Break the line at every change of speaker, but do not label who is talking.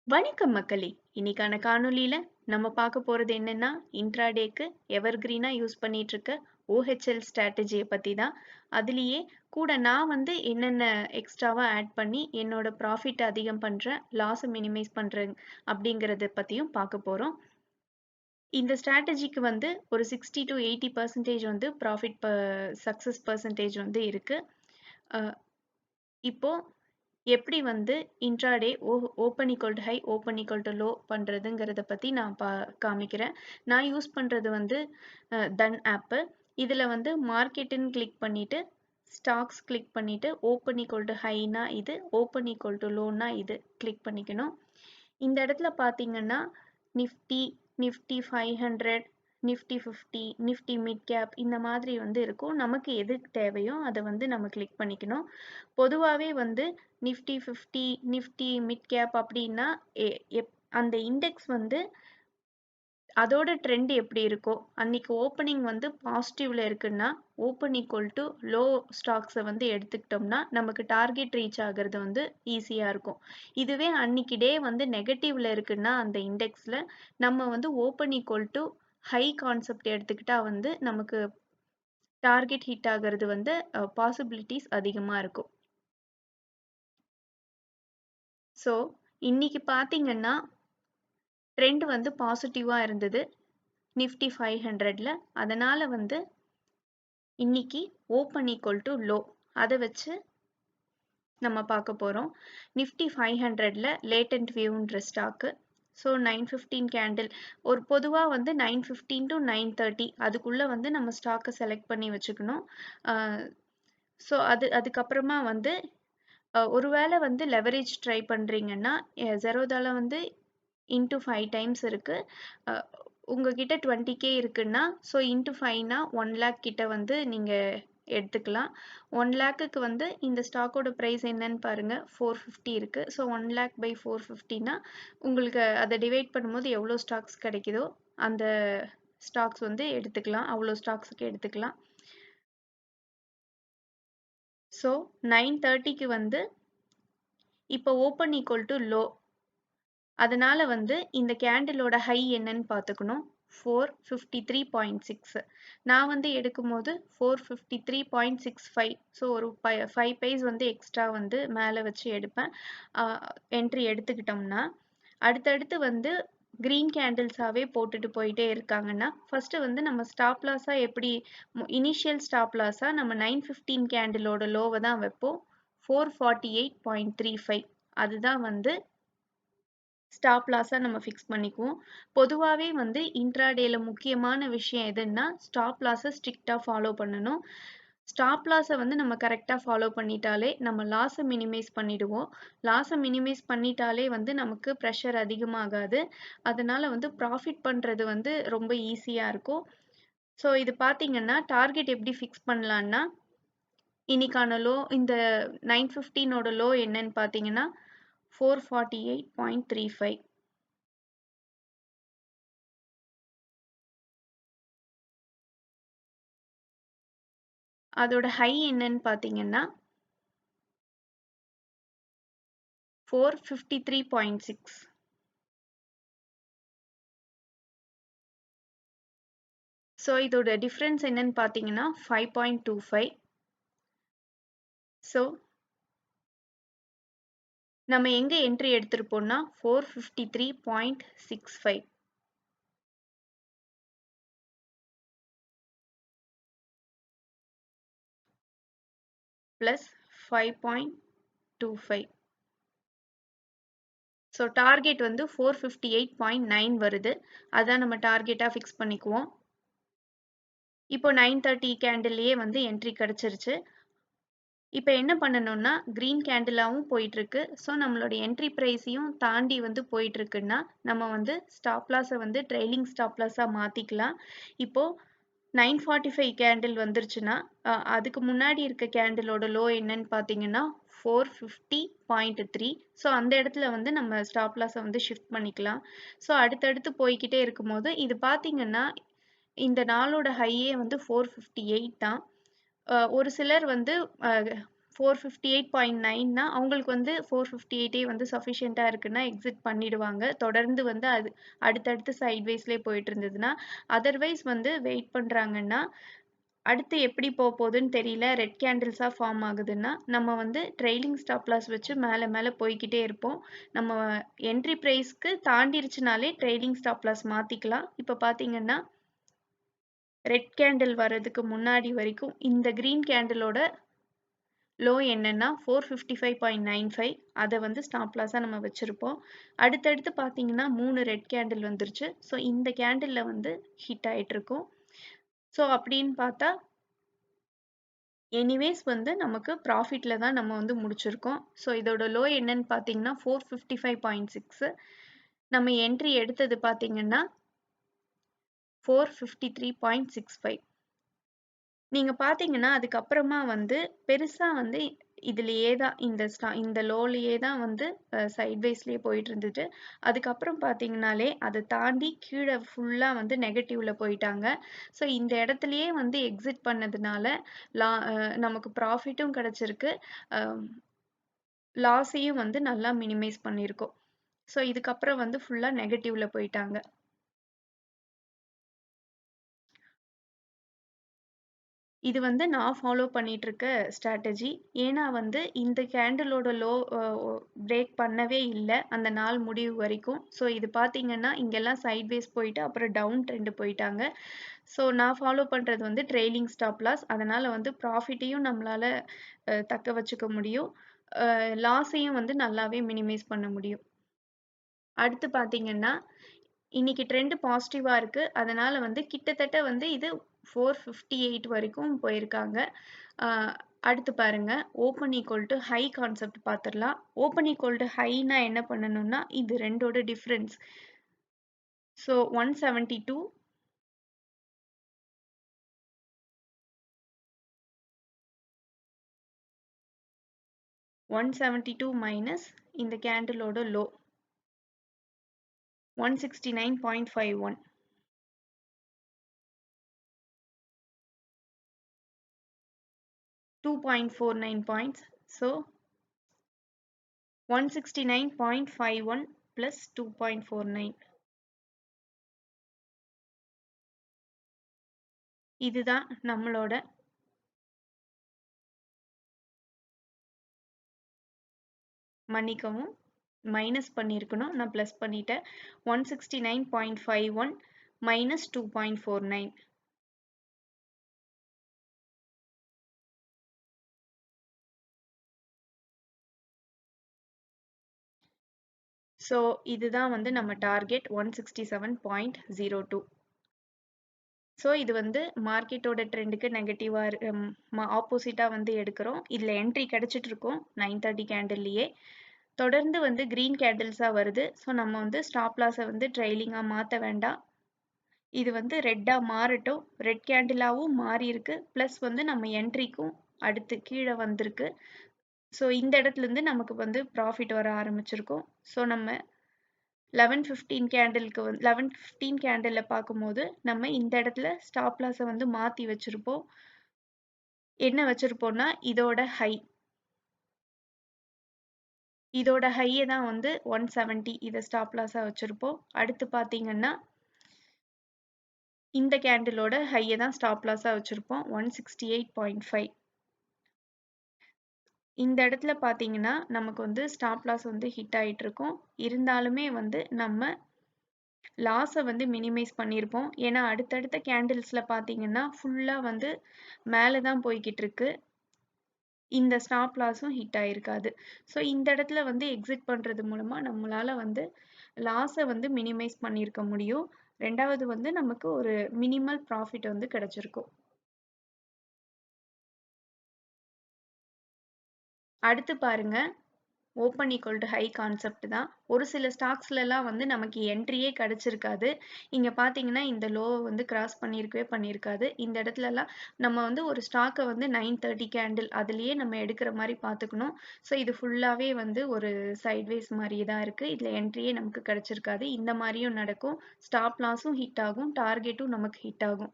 வணக்கம் மக்களே! இன்னைக்கான காணொளியில நம்ம பார்க்க போறது என்னன்னா, இன்ட்ராடேக்கு எவர்கிரீனா யூஸ் பண்ணிட்டு இருக்க OHL ஸ்ட்ராட்டஜிய பத்தி தான். அதிலேயே கூட நான் வந்து என்னென்ன எக்ஸ்ட்ராவா ஆட் பண்ணி என்னோட ப்ராஃபிட் அதிகம் பண்றேன், லாஸ மினிமைஸ் பண்றேன் அப்படிங்கிறத பத்தியும் பார்க்க போறோம். இந்த ஸ்ட்ராட்டஜிக்கு வந்து ஒரு 60-80% வந்து ப்ராஃபிட் சக்சஸ் பெர்சன்டேஜ் வந்து இருக்கு. அ இப்போ எப்படி வந்து intraday open equal to high, open equal to low பண்றதுங்கிறத பத்தி நான் காமிக்கிறேன். நான் யூஸ் பண்றது வந்து தன் ஆப்பு. இதுல வந்து மார்க்கெட்டுன்னு கிளிக் பண்ணிட்டு, ஸ்டாக்ஸ் கிளிக் பண்ணிட்டு, ஓப்பன் ஈக்குவல் டு ஹைனா இது, ஓப்பன் ஈக்குவல் டு லோனா இது கிளிக் பண்ணிக்கணும். இந்த இடத்துல பார்த்தீங்கன்னா, Nifty, Nifty 500, Nifty 50, Nifty mid cap இந்த மாதிரி வந்து இருக்கும். நமக்கு எது தேவையோ அத வந்து நம்ம கிளிக் பண்ணிக்கணும். பொதுவாவே வந்து நிஃப்டி 50, நிஃப்டி மிட் கேப் அப்படின்னா, எ எப் அந்த இண்டெக்ஸ் வந்து அதோட ட்ரெண்ட் எப்படி இருக்கோ, அன்னைக்கு ஓப்பனிங் வந்து பாசிட்டிவ்ல இருக்குன்னா, ஓப்பன் ஈக்குவல் டு லோ ஸ்டாக்ஸ வந்து எடுத்துக்கிட்டோம்னா, நமக்கு டார்கெட் ரீச் ஆகுறது வந்து ஈஸியா இருக்கும். இதுவே அன்னைக்கு டே வந்து நெகட்டிவ்ல இருக்குன்னா, அந்த இண்டெக்ஸ்ல நம்ம வந்து open equal to high concept எடுத்துக்கிட்டா வந்து நமக்கு டார்கெட் ஹிட் ஆகுறது வந்து பாசிபிலிட்டீஸ் அதிகமா இருக்கும். ஸோ, இன்னைக்கு பார்த்தீங்கன்னா, ட்ரெண்ட் வந்து பாசிட்டிவா இருந்தது. நிஃப்டி 500ல. அதனால வந்து இன்னைக்கு ஓப்பன் ஈக்குவல் டு லோ. அத வச்சு நம்ம பார்க்க போறோம். நிஃப்டி 500ல லேட்டன்ட் வியூன்ற ஸ்டாக்கு. ஸோ 9:15 கேண்டில் ஒரு பொதுவா வந்து 9:15 to 9:30 அதுக்குள்ள வந்து நம்ம ஸ்டாக்க செலக்ட் பண்ணி வச்சுக்கணும். அ ஸோ அதுக்கப்புறமா வந்து ஒருவேளை வந்து லெவரேஜ் ட்ரை பண்றீங்கன்னா, Zerodhaல வந்து இன்டூ 5 டைம்ஸ் இருக்கு. அ உங்ககிட்ட 20K இருக்குன்னா, ஸோ இன்டூ 5னா 1 லேக் கிட்ட வந்து நீங்க எடுத்துக்கலாம். 1 லேக்குக்கு வந்து இந்த ஸ்டாக்கோட பிரைஸ் என்னன்னு பாருங்க. 450 இருக்கு. ஸோ 1 லேக் பை 450னா உங்களுக்கு அத டிவைட் பண்ணும்போது எவ்வளோ ஸ்டாக்ஸ் கிடைக்குதோ, அந்த ஸ்டாக்ஸ் வந்து எடுத்துக்கலாம். அவ்வளோ ஸ்டாக்ஸ்க்கு எடுத்துக்கலாம். ஸோ 9:30க்கு வந்து இப்போ ஓப்பன் ஈக்குவல் டு லோ. அதனால வந்து இந்த கேண்டிலோட ஹை என்னன்னு பார்த்துக்கணும். 453.6. நான் வந்து எடுக்கும்போது 453.65. ஸோ ஒரு 5 பைஸ் வந்து எக்ஸ்ட்ரா வந்து மேலே வச்சு எடுப்பேன். என்ட்ரி எடுத்துக்கிட்டோம்னா, அடுத்தடுத்து வந்து கிரீன் கேண்டில்ஸாவே போட்டுட்டு போயிட்டே இருக்காங்கன்னா, ஃபர்ஸ்ட் வந்து நம்ம ஸ்டாப் லாஸா எப்படி இனிஷியல் ஸ்டாப் லாஸா நம்ம 9:15 கேண்டிலோட லோவை தான் வைப்போம். 448.35. அதுதான் வந்து ஸ்டாப் லாஸா நம்ம ஃபிக்ஸ் பண்ணிக்குவோம். பொதுவாவே வந்து இன்ட்ராடேல முக்கியமான விஷயம் எதுன்னா, ஸ்டாப் லாஸ ஸ்ட்ரிக்ட்டா ஃபாலோ பண்ணணும். ஸ்டாப் லாஸ வந்து நம்ம கரெக்ட்டா ஃபாலோ பண்ணிட்டாலே, நம்ம லாஸ மினிமைஸ் பண்ணிடுவோம். லாஸ மினிமைஸ் பண்ணிட்டாலே வந்து நமக்கு பிரஷர் அதிகமாகாது. அதனால வந்து ப்ராஃபிட் பண்றது வந்து ரொம்ப ஈஸியா இருக்கும். ஸோ இது பார்த்தீங்கன்னா, டார்கெட் எப்படி ஃபிக்ஸ் பண்ணலான்னா, இன்னைக்கான லோ இந்த 9:15ஓட லோ என்னன்னு பார்த்தீங்கன்னா, 448.35. அதோட ஹை என்னன்னு பார்த்தீங்கன்னா, 453.6. ஸோ இதோட டிஃபரன்ஸ் என்னன்னு பார்த்தீங்கன்னா, 5.25. ஸோ நம்ம எங்க என்ட்ரி எடுத்திருப்போம்னா, 453.65. பிளஸ் 5.25. ஸோ டார்கெட் வந்து 458.9 வருது. அதான் நம்ம டார்கெட்டா ஃபிக்ஸ் பண்ணிக்குவோம். இப்போ 9:30 கேண்டில்லயே வந்து என்ட்ரி கிடைச்சிருச்சு. இப்ப என்ன பண்ணணும்னா, கிரீன் கேண்டிலாவும் போயிட்டுருக்கு. ஸோ நம்மளோட என்ட்ரி பிரைஸையும் தாண்டி வந்து போயிட்டுருக்குன்னா, நம்ம வந்து ஸ்டாப் லாஸ வந்து ட்ரெய்லிங் ஸ்டாப் லாஸா மாத்திக்கலாம். இப்போ 9:45 கேண்டில் வந்துருச்சுன்னா, அதுக்கு முன்னாடி இருக்க கேண்டிலோட லோ என்னன்னு பார்த்தீங்கன்னா, 450.3. ஸோ அந்த இடத்துல வந்து நம்ம ஸ்டாப் லாஸ வந்து ஷிஃப்ட் பண்ணிக்கலாம். ஸோ அடுத்தடுத்து போய்க்கிட்டே இருக்கும்போது, இது பார்த்தீங்கன்னா, இந்த நாளோட ஹையே வந்து 458 தான். ஒரு சிலர் வந்து 458.9னா அவங்களுக்கு வந்து 458 வந்து சஃபிஷியன்ட்டா இருக்குன்னா எக்ஸிட் பண்ணிடுவாங்க. தொடர்ந்து வந்து அது அடுத்தடுத்து சைட்வேஸ்லயே போயிட்டு இருந்ததுன்னா. அதர்வைஸ் வந்து வெயிட் பண்றாங்கன்னா, அடுத்து எப்படி போகுதுன்னு தெரியல. ரெட் கேண்டில்ஸா ஃபார்ம் ஆகுதுன்னா, நம்ம வந்து ட்ரெய்லிங் ஸ்டாப் லாஸ் வச்சு மேல மேல போய்க்கிட்டே இருப்போம். நம்ம என்ட்ரி பிரைஸ்க்கு தாண்டிருச்சுனாலே ட்ரெய்லிங் ஸ்டாப் லாஸ் மாத்திக்கலாம். இப்ப பார்த்தீங்கன்னா, ரெட் கேண்டில் வர்றதுக்கு முன்னாடி வரைக்கும் இந்த கிரீன் கேண்டிலோட லோ என்னன்னா 455.95 அத வந்து ஸ்டாப் லாஸா நம்ம வச்சிருப்போம். அடுத்தடுத்து பார்த்தீங்கன்னா 3 ரெட் கேண்டில் வந்துருச்சு. ஸோ இந்த கேண்டில்ல வந்து ஹிட் ஆயிட்டு இருக்கும். ஸோ அப்படின்னு பார்த்தா எனிவேஸ் வந்து நமக்கு ப்ராஃபிட்ல தான் நம்ம வந்து முடிச்சிருக்கோம். ஸோ இதோட லோ என்னன்னு பார்த்தீங்கன்னா 455.6 நம்ம என்ட்ரி எடுத்தது பார்த்தீங்கன்னா 453.65 நீங்க பார்த்தீங்கன்னா, அதுக்கப்புறமா வந்து பெருசா வந்து இதுலயே தான் இந்த லோலயே தான் வந்து சைட்வேஸ்லயே போயிட்டு இருந்தது. அதுக்கப்புறம் பார்த்தீங்கன்னாலே, அத தாண்டி கீழ ஃபுல்லா வந்து நெகட்டிவ்ல போயிட்டாங்க. ஸோ இந்த இடத்துலயே வந்து எக்ஸிட் பண்ணதுனால, லா அ நமக்கு ப்ராஃபிட்டும் கிடைச்சிருக்கு. அ லாஸையும் வந்து நல்லா மினிமைஸ் பண்ணியிருக்கோம். ஸோ இதுக்கப்புறம் வந்து ஃபுல்லா நெகட்டிவ்ல போயிட்டாங்க. இது வந்து நான் ஃபாலோ பண்ணிட்டு இருக்க ஸ்ட்ராட்டஜி. ஏன்னா வந்து இந்த கேண்டிலோட லோ பிரேக் பண்ணவே இல்ல. அந்த நாள் முடிவு வரைக்கும். ஸோ இது பார்த்தீங்கன்னா, இங்கெல்லாம் சைட்வேஸ் போயிட்டு அப்புறம் டவுன் ட்ரெண்ட் போயிட்டாங்க. ஸோ நான் ஃபாலோ பண்றது வந்து ட்ரெய்லிங் ஸ்டாப் லாஸ். அதனால வந்து ப்ராஃபிட்டையும் நம்மளால தக்க வச்சுக்க முடியும். லாஸையும் வந்து நல்லாவே மினிமைஸ் பண்ண முடியும். அடுத்து பார்த்தீங்கன்னா, இன்னைக்கு ட்ரெண்ட் பாசிட்டிவா இருக்கு. அதனால வந்து கிட்டத்தட்ட வந்து இது 458 வரைக்கும் போயிருக்காங்க. அ அடுத்து பாருங்க. Open equal to high concept பார்த்துடலாம். ஓப்பன் ஈக்குவல் டூ ஹைனா என்ன பண்ணணும்னா, இது 2ஓட டிஃபரன்ஸ். ஸோ 172 172 மைனஸ் இந்த கேண்டிலோட லோ 169.51 2.49 points. So 169.51 plus 2.49 இதுதான் நம்மளோட மன்னிக்கவும் மைனஸ் பண்ணியிருக்கணும். நான் ப்ளஸ் பண்ணிட்டேன். 169.51 மைனஸ் 2.49 ஸோ இதுதான் வந்து நம்ம டார்கெட் 167.02 ஸோ இது வந்து மார்க்கெட்டோட ட்ரெண்டுக்கு நெகட்டிவா ஆப்போசிட்டா வந்து எடுக்கிறோம். இதுல என்ட்ரி கிடைச்சிட்டு இருக்கும் 9:30 கேண்டில்லையே. தொடர்ந்து வந்து கிரீன் கேண்டில்ஸா வருது. ஸோ நம்ம வந்து ஸ்டாப் லாஸை வந்து ட்ரெய்லிங்கா மாற்ற வேண்டாம். இது வந்து ரெட்டா மாறட்டும். ரெட் கேண்டிலாவும் மாறி இருக்கு. ப்ளஸ் வந்து நம்ம என்ட்ரிக்கும் அடுத்து கீழே வந்திருக்கு. ஸோ இந்த இடத்துல இருந்து நமக்கு வந்து ப்ராஃபிட் வர ஆரம்பிச்சிருக்கும். ஸோ நம்ம 11:15 கேண்டிலுக்கு வந்து 11:15 கேண்டில்ல பார்க்கும்போது நம்ம இந்த இடத்துல ஸ்டாப் லாஸை வந்து மாத்தி வச்சிருப்போம். என்ன வச்சிருப்போம்னா இதோட ஹை இதோட ஹையை தான் வந்து 170 இதை ஸ்டாப் லாஸா வச்சிருப்போம். அடுத்து பார்த்தீங்கன்னா இந்த கேண்டிலோட ஹையை தான் ஸ்டாப் லாஸா வச்சிருப்போம் 168.5 இந்த இடத்துல பார்த்தீங்கன்னா நமக்கு வந்து ஸ்டாப் லாஸ் வந்து ஹிட் ஆயிட்டு இருக்கும். இருந்தாலுமே வந்து நம்ம லாஸை வந்து மினிமைஸ் பண்ணியிருப்போம். ஏன்னா அடுத்தடுத்த கேண்டில்ஸ்ல பார்த்தீங்கன்னா ஃபுல்லா வந்து மேலே தான் போய்கிட்டு இருக்கு. இந்த ஸ்டாப் லாஸும் ஹிட் ஆயிருக்காது. ஸோ இந்த இடத்துல வந்து எக்ஸிட் பண்றது மூலமா நம்மளால வந்து லாஸை வந்து மினிமைஸ் பண்ணியிருக்க முடியும். 2வது வந்து நமக்கு ஒரு மினிமல் ப்ராஃபிட் வந்து கிடைச்சிருக்கும். அடுத்து பாருங்க open equal to high concept தான். ஒரு சில ஸ்டாக்ஸ்லலாம் வந்து நமக்கு என்ட்ரியே கிடைச்சிருக்காது. இங்க பார்த்தீங்கன்னா இந்த லோவ வந்து கிராஸ் பண்ணியிருக்கவே பண்ணியிருக்காது. இந்த இடத்துலலாம் நம்ம வந்து ஒரு ஸ்டாக்க வந்து 9:30 கேண்டில் அதுலயே நம்ம எடுக்கிற மாரி பார்த்துக்கணும். ஸோ இது ஃபுல்லாவே வந்து ஒரு சைட்வேஸ் மாரியே தான் இருக்கு. இதுல என்ட்ரியே நமக்கு கிடைச்சிருக்காது. இந்த மாரியும் நடக்கும். ஸ்டாப் லாஸும் ஹிட் ஆகும். டார்கெட்டும் நமக்கு ஹிட் ஆகும்.